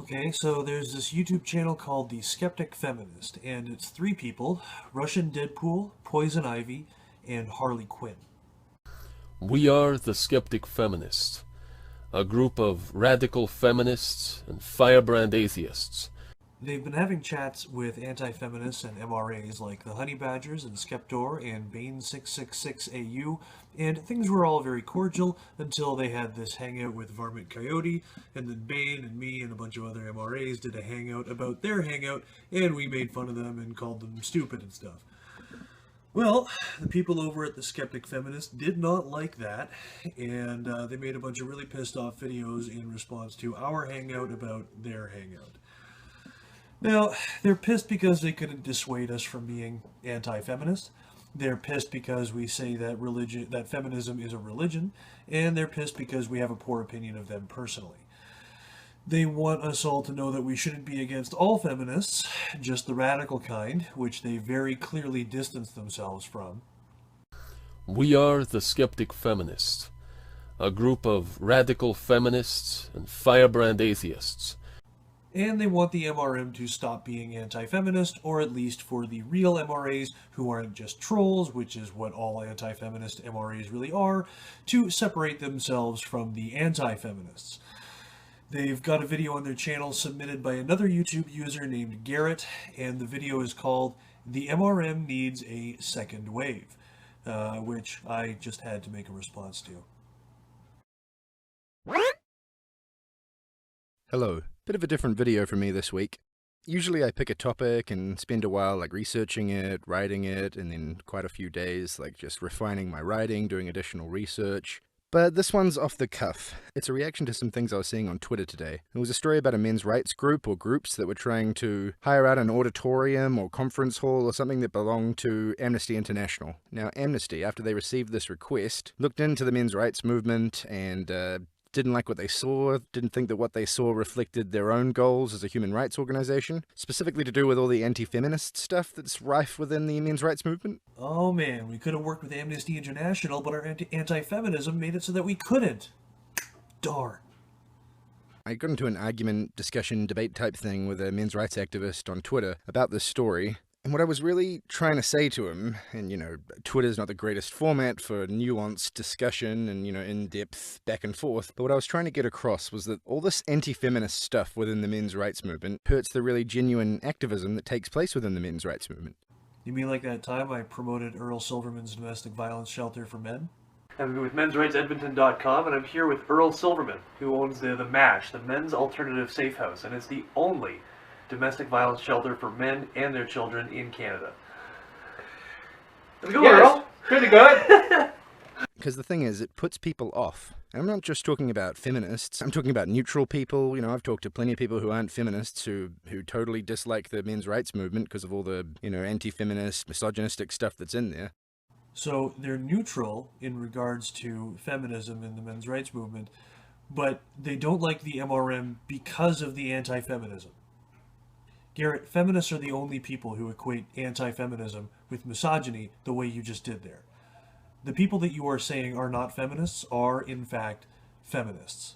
Okay, so there's this YouTube channel called The Skeptic Feminist, and it's three people: Russian Deadpool, Poison Ivy, and Harley Quinn. We are the Skeptic Feminists, a group of radical feminists and firebrand atheists. They've been having chats with anti-feminists and MRAs like the Honey Badgers and Skeptor and Bane666AU, and things were all very cordial until they had this hangout with Varmint Coyote, and then Bane and me and a bunch of other MRAs did a hangout about their hangout, and we made fun of them and called them stupid and stuff. Well, the people over at the Skeptic Feminist did not like that, and they made a bunch of really pissed off videos in response to our hangout about their hangout. Now, they're pissed because they couldn't dissuade us from being anti-feminist. They're pissed because we say that feminism is a religion, and they're pissed because we have a poor opinion of them personally. They want us all to know that we shouldn't be against all feminists, just the radical kind, which they very clearly distance themselves from. We are the Skeptic Feminists, a group of radical feminists and firebrand atheists. And they want the MRM to stop being anti-feminist, or at least for the real MRAs who aren't just trolls, which is what all anti-feminist MRAs really are, to separate themselves from the anti-feminists. They've got a video on their channel submitted by another YouTube user named Garrett, and the video is called "The MRM Needs a Second Wave," which I just had to make a response to. Hello. Bit of a different video from me this week. Usually I pick a topic and spend a while researching it, writing it, and then quite a few days just refining my writing, doing additional research. But this one's off the cuff. It's a reaction to some things I was seeing on Twitter today. It was a story about a men's rights group or groups that were trying to hire out an auditorium or conference hall or something that belonged to Amnesty International. Now, Amnesty, after they received this request, looked into the men's rights movement and didn't like what they saw, didn't think that what they saw reflected their own goals as a human rights organization, specifically to do with all the anti-feminist stuff that's rife within the men's rights movement. Oh man, we could have worked with Amnesty International, but our anti-feminism made it so that we couldn't. Darn. I got into an argument, discussion, debate type thing with a men's rights activist on Twitter about this story. And what I was really trying to say to him, and Twitter's not the greatest format for nuanced discussion and, in-depth back and forth, but what I was trying to get across was that all this anti-feminist stuff within the men's rights movement hurts the really genuine activism that takes place within the men's rights movement. You mean like that time I promoted Earl Silverman's domestic violence shelter for men? I'm with mensrightsedmonton.com, and I'm here with Earl Silverman, who owns the MASH, the Men's Alternative Safe House, and it's the only domestic violence shelter for men and their children in Canada. Let's go, Earl. Pretty good. Because the thing is, it puts people off. And I'm not just talking about feminists, I'm talking about neutral people. I've talked to plenty of people who aren't feminists who totally dislike the men's rights movement because of all the, anti-feminist, misogynistic stuff that's in there. So they're neutral in regards to feminism and the men's rights movement, but they don't like the MRM because of the anti-feminism. Garrett, feminists are the only people who equate anti-feminism with misogyny the way you just did there. The people that you are saying are not feminists are, in fact, feminists.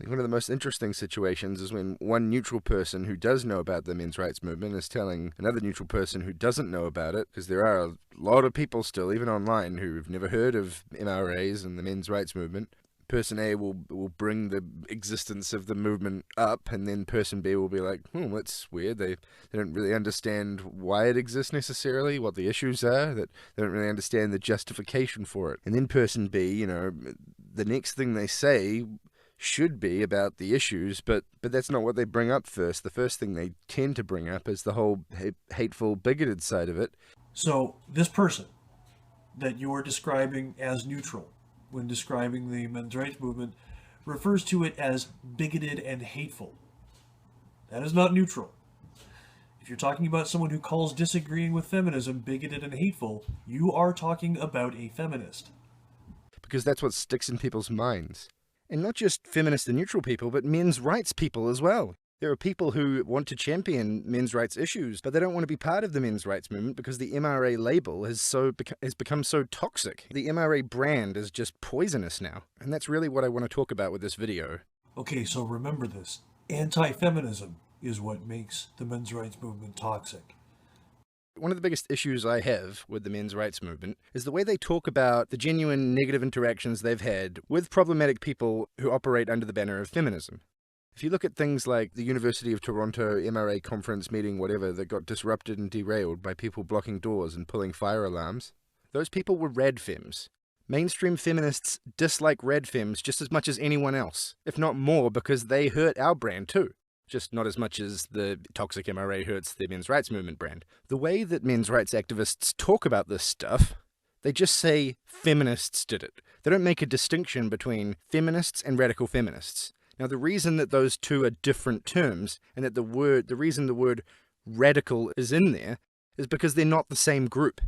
One of the most interesting situations is when one neutral person who does know about the men's rights movement is telling another neutral person who doesn't know about it, because there are a lot of people still, even online, who've never heard of MRAs and the men's rights movement. Person A will bring the existence of the movement up, and then person B will be like, that's weird. They don't really understand why it exists necessarily, what the issues are, that they don't really understand the justification for it. And then person B, the next thing they say should be about the issues, but that's not what they bring up first. The first thing they tend to bring up is the whole hateful, bigoted side of it. So this person that you are describing as neutral, when describing the men's rights movement, refers to it as bigoted and hateful. That is not neutral. If you're talking about someone who calls disagreeing with feminism bigoted and hateful, you are talking about a feminist. Because that's what sticks in people's minds. And not just feminist and neutral people, but men's rights people as well. There are people who want to champion men's rights issues, but they don't want to be part of the men's rights movement because the MRA label has become so toxic. The MRA brand is just poisonous now. And that's really what I want to talk about with this video. Okay, so remember this. Anti-feminism is what makes the men's rights movement toxic. One of the biggest issues I have with the men's rights movement is the way they talk about the genuine negative interactions they've had with problematic people who operate under the banner of feminism. If you look at things like the University of Toronto MRA conference meeting, whatever, that got disrupted and derailed by people blocking doors and pulling fire alarms, those people were rad fems. Mainstream feminists dislike rad fems just as much as anyone else, if not more, because they hurt our brand too. Just not as much as the toxic MRA hurts the men's rights movement brand. The way that men's rights activists talk about this stuff, they just say feminists did it. They don't make a distinction between feminists and radical feminists. Now, the reason that those two are different terms, and that the reason the word radical is in there, is because they're not the same group.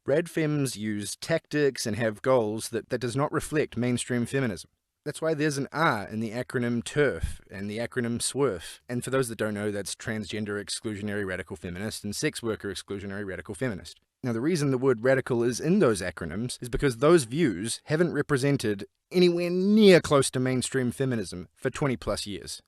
Rad fems use tactics and have goals that does not reflect mainstream feminism. That's why there's an R in the acronym TERF and the acronym SWERF. And for those that don't know, that's Transgender Exclusionary Radical Feminist and Sex Worker Exclusionary Radical Feminist. Now, the reason the word radical is in those acronyms is because those views haven't represented anywhere near close to mainstream feminism for 20 plus years.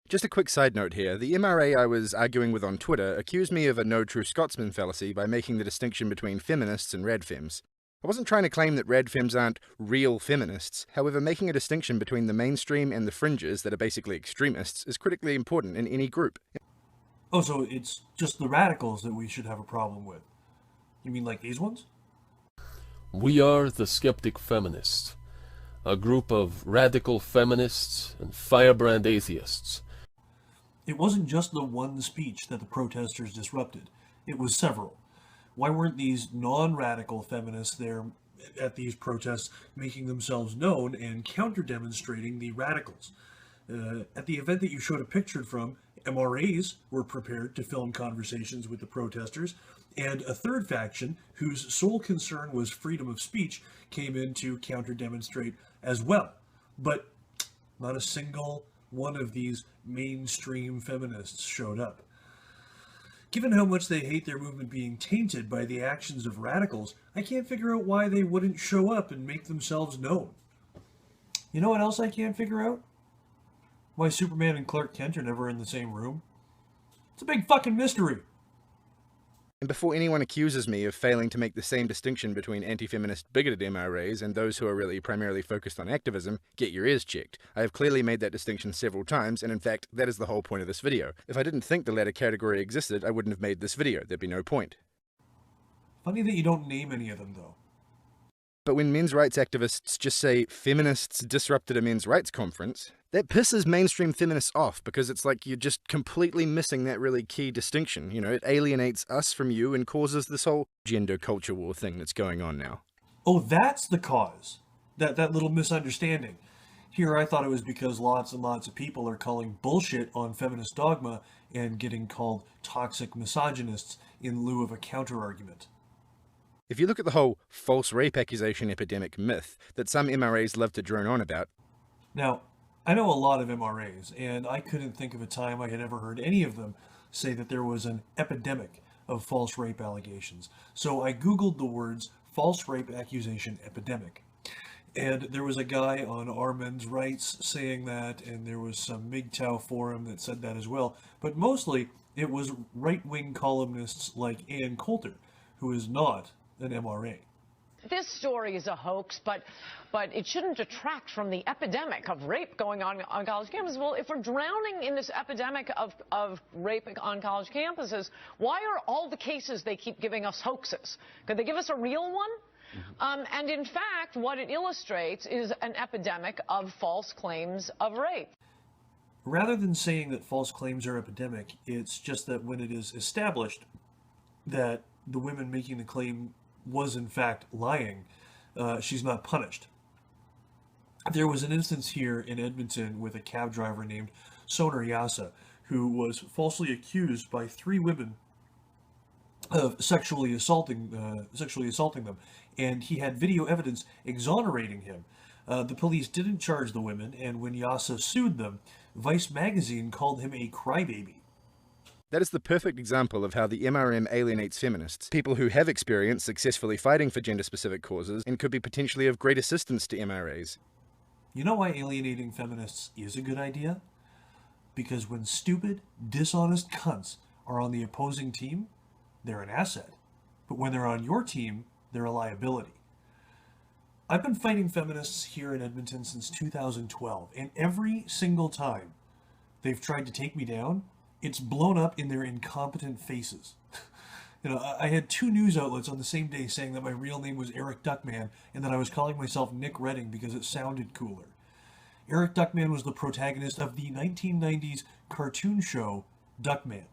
Just a quick side note here, the MRA I was arguing with on Twitter accused me of a no true Scotsman fallacy by making the distinction between feminists and rad fems. I wasn't trying to claim that rad fems aren't real feminists. However, making a distinction between the mainstream and the fringes that are basically extremists is critically important in any group. Oh, so it's just the radicals that we should have a problem with. You mean like these ones? We are the Skeptic Feminists, a group of radical feminists and firebrand atheists. It wasn't just the one speech that the protesters disrupted. It was several. Why weren't these non-radical feminists there at these protests making themselves known and counter-demonstrating the radicals? At the event that you showed a picture from, MRAs were prepared to film conversations with the protesters, and a third faction, whose sole concern was freedom of speech, came in to counter-demonstrate as well. But not a single one of these mainstream feminists showed up. Given how much they hate their movement being tainted by the actions of radicals, I can't figure out why they wouldn't show up and make themselves known. You know what else I can't figure out? Why Superman and Clark Kent are never in the same room? It's a big fucking mystery. And before anyone accuses me of failing to make the same distinction between anti-feminist bigoted MRAs and those who are really primarily focused on activism, get your ears checked. I have clearly made that distinction several times, and in fact, that is the whole point of this video. If I didn't think the latter category existed, I wouldn't have made this video. There'd be no point. Funny that you don't name any of them, though. But when men's rights activists just say feminists disrupted a men's rights conference, that pisses mainstream feminists off because it's like you're just completely missing that really key distinction. You know, it alienates us from you and causes this whole gender culture war thing that's going on now. Oh, that's the cause. That little misunderstanding. Here I thought it was because lots and lots of people are calling bullshit on feminist dogma and getting called toxic misogynists in lieu of a counter-argument. If you look at the whole false rape accusation epidemic myth that some MRAs love to drone on about... Now, I know a lot of MRAs, and I couldn't think of a time I had ever heard any of them say that there was an epidemic of false rape allegations. So I Googled the words false rape accusation epidemic. And there was a guy on Our Men's Rights saying that, and there was some MGTOW forum that said that as well. But mostly, it was right-wing columnists like Ann Coulter, who is not an MRA. This story is a hoax, but it shouldn't detract from the epidemic of rape going on college campuses. Well, if we're drowning in this epidemic of rape on college campuses, why are all the cases they keep giving us hoaxes? Could they give us a real one? And in fact, what it illustrates is an epidemic of false claims of rape. Rather than saying that false claims are epidemic, it's just that when it is established that the women making the claim was in fact lying, she's not punished. There was an instance here in Edmonton with a cab driver named Soner Yassa, who was falsely accused by 3 women of sexually assaulting them, and he had video evidence exonerating him. The police didn't charge the women, and when Yassa sued them, Vice magazine called him a crybaby. That is the perfect example of how the MRM alienates feminists, people who have experience successfully fighting for gender-specific causes and could be potentially of great assistance to MRAs. You know why alienating feminists is a good idea? because when stupid, dishonest cunts are on the opposing team, they're an asset. But when they're on your team, they're a liability. I've been fighting feminists here in Edmonton since 2012, and every single time they've tried to take me down, it's blown up in their incompetent faces. I had 2 news outlets on the same day saying that my real name was Eric Duckman and that I was calling myself Nick Redding because it sounded cooler. Eric Duckman was the protagonist of the 1990s cartoon show Duckman.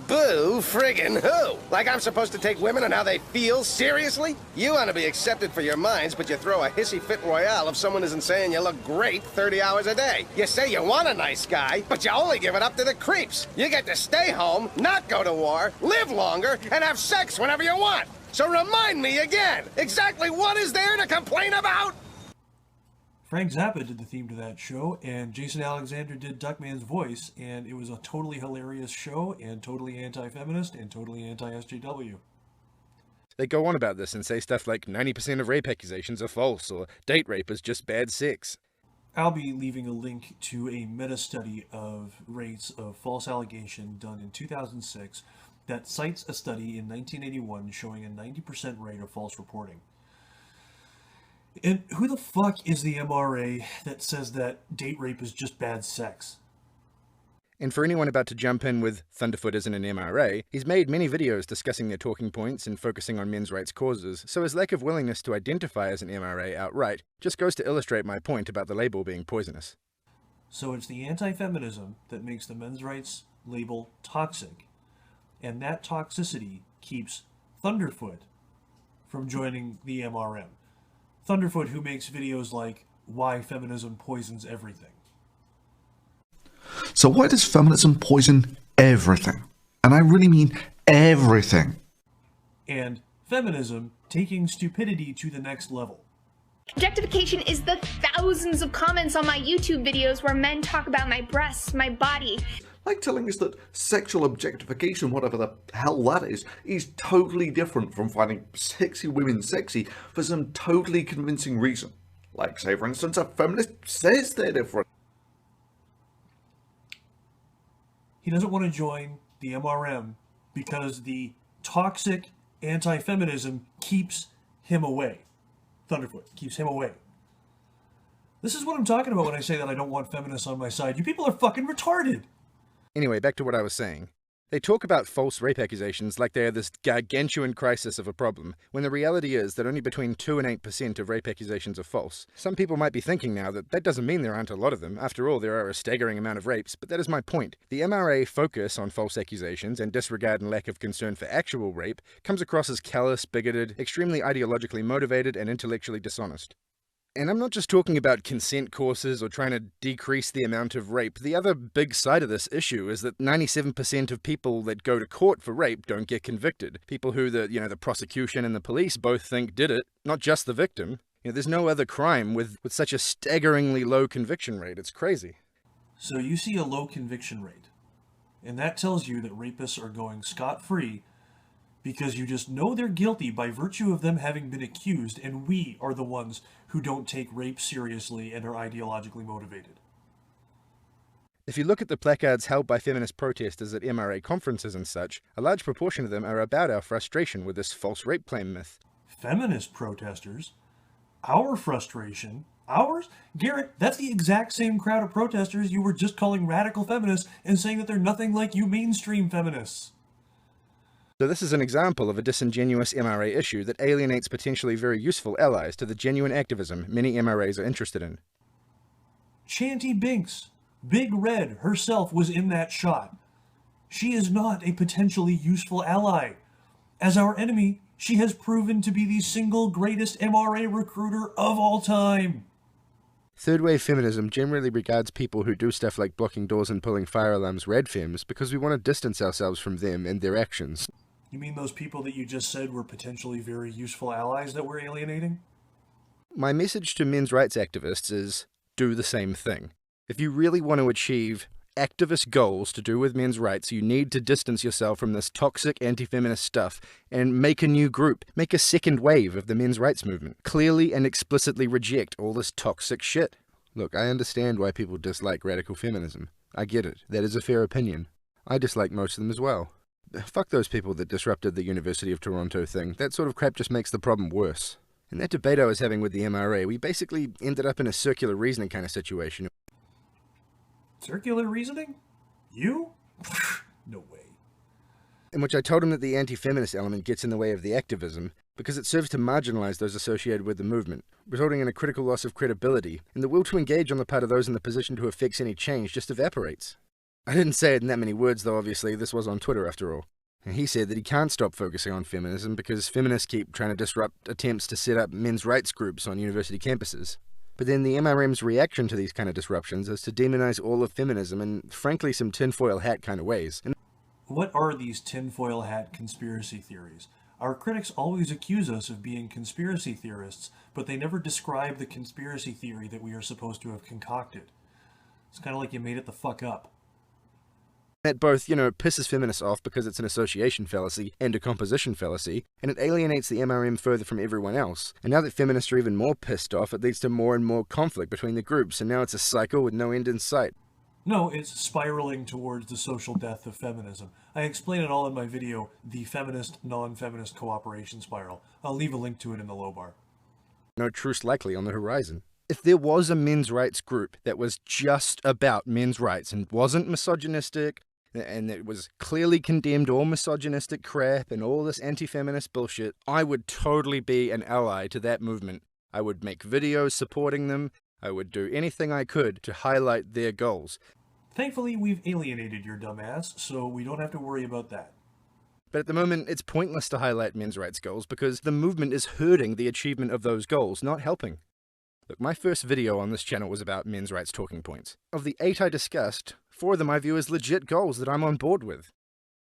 Boo friggin' who? Like I'm supposed to take women and how they feel seriously? You want to be accepted for your minds, but you throw a hissy fit royale if someone isn't saying you look great 30 hours a day. You say you want a nice guy, but you only give it up to the creeps. You get to stay home, not go to war, live longer, and have sex whenever you want. So remind me again, exactly what is there to complain about? Frank Zappa did the theme to that show, and Jason Alexander did Duckman's voice, and it was a totally hilarious show, and totally anti-feminist, and totally anti-SJW. They go on about this and say stuff like 90% of rape accusations are false, or date rape is just bad sex. I'll be leaving a link to a meta-study of rates of false allegation done in 2006 that cites a study in 1981 showing a 90% rate of false reporting. And who the fuck is the MRA that says that date rape is just bad sex? And for anyone about to jump in with Thunderfoot isn't an MRA, he's made many videos discussing their talking points and focusing on men's rights causes, so his lack of willingness to identify as an MRA outright just goes to illustrate my point about the label being poisonous. So it's the anti-feminism that makes the men's rights label toxic, and that toxicity keeps Thunderfoot from joining the MRM. Thunderfoot, who makes videos like Why Feminism Poisons Everything. So why does feminism poison everything? And I really mean everything. And feminism taking stupidity to the next level. Objectification is the thousands of comments on my YouTube videos where men talk about my breasts, my body. Like telling us that sexual objectification, whatever the hell that is totally different from finding sexy women sexy for some totally convincing reason. Like, say, for instance, a feminist says they're different. He doesn't want to join the MRM because the toxic anti-feminism keeps him away. Thunderfoot keeps him away. This is what I'm talking about when I say that I don't want feminists on my side. You people are fucking retarded. Anyway, back to what I was saying. They talk about false rape accusations like they are this gargantuan crisis of a problem, when the reality is that only between 2 and 8% of rape accusations are false. Some people might be thinking now that that doesn't mean there aren't a lot of them. After all, there are a staggering amount of rapes, but that is my point. The MRA focus on false accusations and disregard and lack of concern for actual rape comes across as callous, bigoted, extremely ideologically motivated, and intellectually dishonest. And I'm not just talking about consent courses or trying to decrease the amount of rape. The other big side of this issue is that 97% of people that go to court for rape don't get convicted. People who the prosecution and the police both think did it, not just the victim. There's no other crime with such a staggeringly low conviction rate. It's crazy. So you see a low conviction rate, and that tells you that rapists are going scot-free because you just know they're guilty by virtue of them having been accused, and we are the ones who don't take rape seriously and are ideologically motivated. If you look at the placards held by feminist protesters at MRA conferences and such, a large proportion of them are about our frustration with this false rape claim myth. Feminist protesters? Our frustration? Ours? Garrett, that's the exact same crowd of protesters you were just calling radical feminists and saying that they're nothing like you mainstream feminists. So this is an example of a disingenuous MRA issue that alienates potentially very useful allies to the genuine activism many MRAs are interested in. Chanty Binks, Big Red herself, was in that shot. She is not a potentially useful ally. As our enemy, she has proven to be the single greatest MRA recruiter of all time. Third wave feminism generally regards people who do stuff like blocking doors and pulling fire alarms red femmes because we want to distance ourselves from them and their actions. You mean those people that you just said were potentially very useful allies that we're alienating? My message to men's rights activists is, do the same thing. If you really want to achieve activist goals to do with men's rights, you need to distance yourself from this toxic anti-feminist stuff and make a new group. Make a second wave of the men's rights movement. Clearly and explicitly reject all this toxic shit. Look, I understand why people dislike radical feminism. I get it. That is a fair opinion. I dislike most of them as well. Fuck those people that disrupted the University of Toronto thing. That sort of crap just makes the problem worse. In that debate I was having with the MRA, we basically ended up in a circular reasoning kind of situation. Circular reasoning? You? No way. In which I told him that the anti-feminist element gets in the way of the activism because it serves to marginalize those associated with the movement, resulting in a critical loss of credibility, and the will to engage on the part of those in the position to affect any change just evaporates. I didn't say it in that many words, though obviously this was on Twitter after all. And he said that he can't stop focusing on feminism because feminists keep trying to disrupt attempts to set up men's rights groups on university campuses. But then the MRM's reaction to these kind of disruptions is to demonize all of feminism in, frankly, some tinfoil hat kind of ways. And what are these tinfoil hat conspiracy theories? Our critics always accuse us of being conspiracy theorists, but they never describe the conspiracy theory that we are supposed to have concocted. It's kind of like you made it the fuck up. That both, pisses feminists off because it's an association fallacy and a composition fallacy, and it alienates the MRM further from everyone else. And now that feminists are even more pissed off, it leads to more and more conflict between the groups, and now it's a cycle with no end in sight. No, it's spiraling towards the social death of feminism. I explain it all in my video, The Feminist Non-Feminist Cooperation Spiral. I'll leave a link to it in the low bar. No truce likely on the horizon. If there was a men's rights group that was just about men's rights and wasn't misogynistic, and it was clearly condemned all misogynistic crap and all this anti-feminist bullshit, I would totally be an ally to that movement. I would make videos supporting them. I would do anything I could to highlight their goals. Thankfully, we've alienated your dumb ass, so we don't have to worry about that. But at the moment, it's pointless to highlight men's rights goals because the movement is hurting the achievement of those goals, not helping. Look, my first video on this channel was about men's rights talking points. Of the 8 I discussed, 4 of them I view as legit goals that I'm on board with.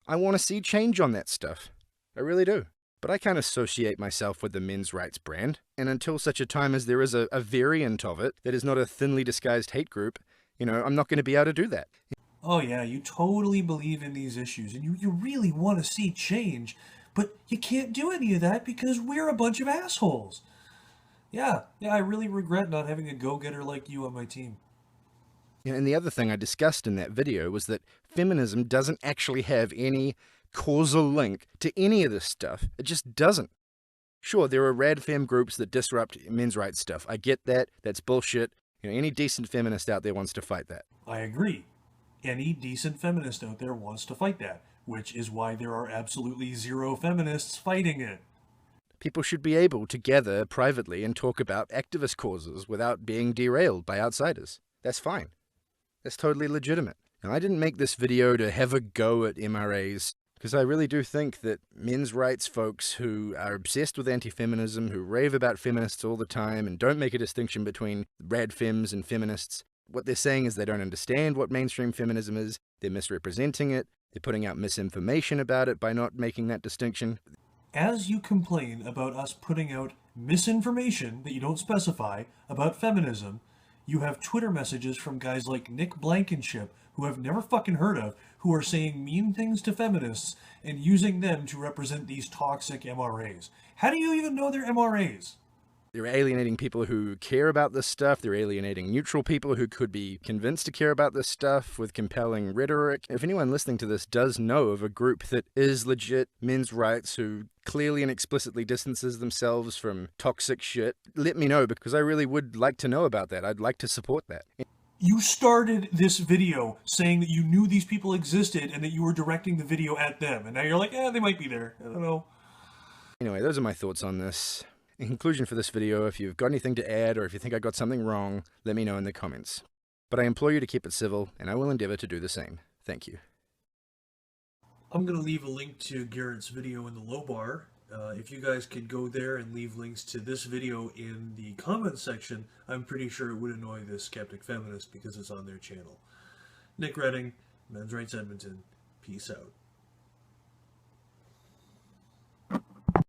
I want to see change on that stuff. I really do. But I can't associate myself with the men's rights brand, and until such a time as there is a variant of it that is not a thinly disguised hate group, I'm not going to be able to do that. Oh yeah, you totally believe in these issues, and you really want to see change, but you can't do any of that because we're a bunch of assholes. Yeah, I really regret not having a go-getter like you on my team. And the other thing I discussed in that video was that feminism doesn't actually have any causal link to any of this stuff. It just doesn't. Sure, there are rad fem groups that disrupt men's rights stuff. I get that. That's bullshit. Any decent feminist out there wants to fight that. I agree. Any decent feminist out there wants to fight that, which is why there are absolutely 0 feminists fighting it. People should be able to gather privately and talk about activist causes without being derailed by outsiders. That's fine. That's totally legitimate. Now, I didn't make this video to have a go at MRAs, because I really do think that men's rights folks who are obsessed with anti-feminism, who rave about feminists all the time and don't make a distinction between rad femmes and feminists, what they're saying is they don't understand what mainstream feminism is, they're misrepresenting it, they're putting out misinformation about it by not making that distinction. As you complain about us putting out misinformation that you don't specify about feminism, you have Twitter messages from guys like Nick Blankenship, who I've never fucking heard of, who are saying mean things to feminists and using them to represent these toxic MRAs. How do you even know they're MRAs? They're alienating people who care about this stuff. They're alienating neutral people who could be convinced to care about this stuff with compelling rhetoric. If anyone listening to this does know of a group that is legit men's rights who clearly and explicitly distances themselves from toxic shit, let me know, because I really would like to know about that. I'd like to support that. You started this video saying that you knew these people existed and that you were directing the video at them, and now you're like, they might be there. I don't know. Anyway, those are my thoughts on this. In conclusion for this video, if you've got anything to add or if you think I got something wrong, let me know in the comments. But I implore you to keep it civil, and I will endeavor to do the same. Thank you. I'm going to leave a link to Garrett's video in the low bar. If you guys could go there and leave links to this video in the comments section, I'm pretty sure it would annoy this skeptic feminist because it's on their channel. Nick Redding, Men's Rights Edmonton. Peace out.